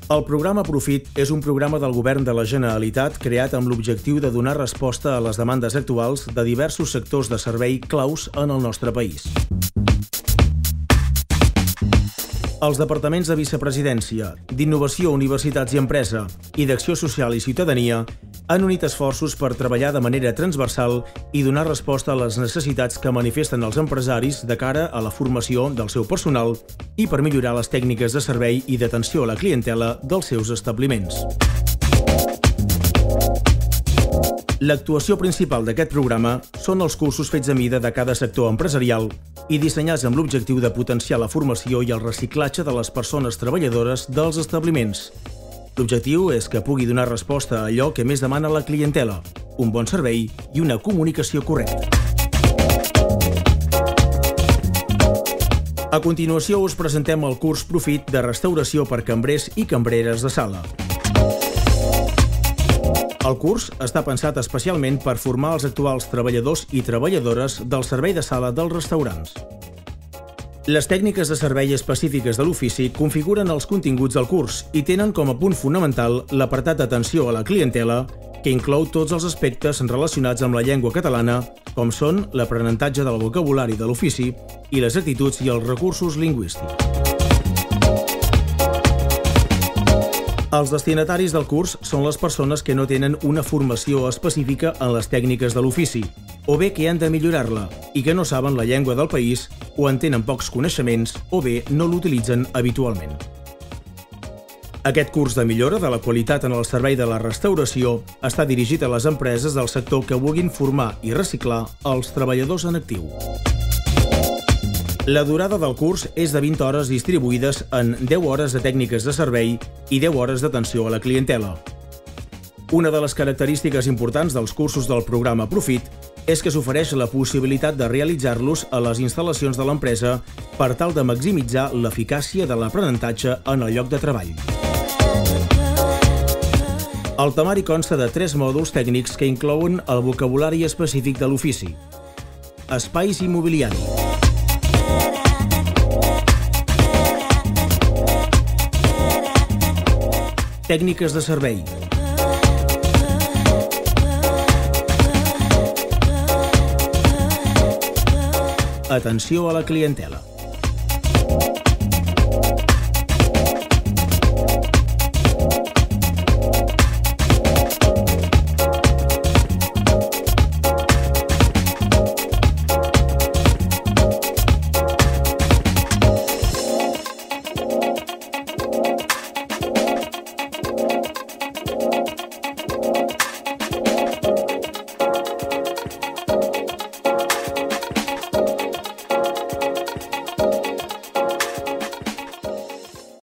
El programa Profit és un programa del Govern de la Generalitat creat amb l'objectiu de donar resposta a les demandes actuals de diversos sectors de servei claus en el nostre país. Els departaments de Vicepresidència, d'Innovació, Universitats i Empresa i d'Acció Social i Ciutadania han unit esforços per treballar de manera transversal i donar resposta a les necessitats que manifesten els empresaris de cara a la formació del seu personal i per millorar les tècniques de servei i d'atenció a la clientela dels seus establiments. L'actuació principal d'aquest programa són els cursos fets a mida de cada sector empresarial i dissenyats amb l'objectiu de potenciar la formació i el reciclatge de les persones treballadores dels establiments. L'objectiu és que pugui donar resposta a allò que més demana la clientela, un bon servei i una comunicació correcta. A continuació us presentem el curs Profit de restauració per cambrers i cambreres de sala. El curs està pensat especialment per formar els actuals treballadors i treballadores del servei de sala dels restaurants. Les tècniques de servei específiques de l'ofici configuren els continguts del curs i tenen com a punt fonamental l'apartat d'atenció a la clientela, que inclou tots els aspectes relacionats amb la llengua catalana, com són l'aprenentatge del vocabulari de l'ofici i les actituds i els recursos lingüístics. Els destinataris del curs són les persones que no tenen una formació específica en les tècniques de l'ofici, o bé que han de millorar-la i que no saben la llengua del país o en tenen pocs coneixements o bé no l'utilitzen habitualment. Aquest curs de millora de la qualitat en el servei de la restauració està dirigit a les empreses del sector que vulguin formar i reciclar els treballadors en actiu. La durada del curs és de 20 hores distribuïdes en 10 hores de tècniques de servei i 10 hores d'atenció a la clientela. Una de les característiques importants dels cursos del programa Profit és que s'ofereix la possibilitat de realitzar-los a les instal·lacions de l'empresa per tal de maximitzar l'eficàcia de l'aprenentatge en el lloc de treball. El temari consta de 3 mòduls tècnics que inclouen el vocabulari específic de l'ofici, espais i mobiliari, tècniques de servei, atenció a la clientela.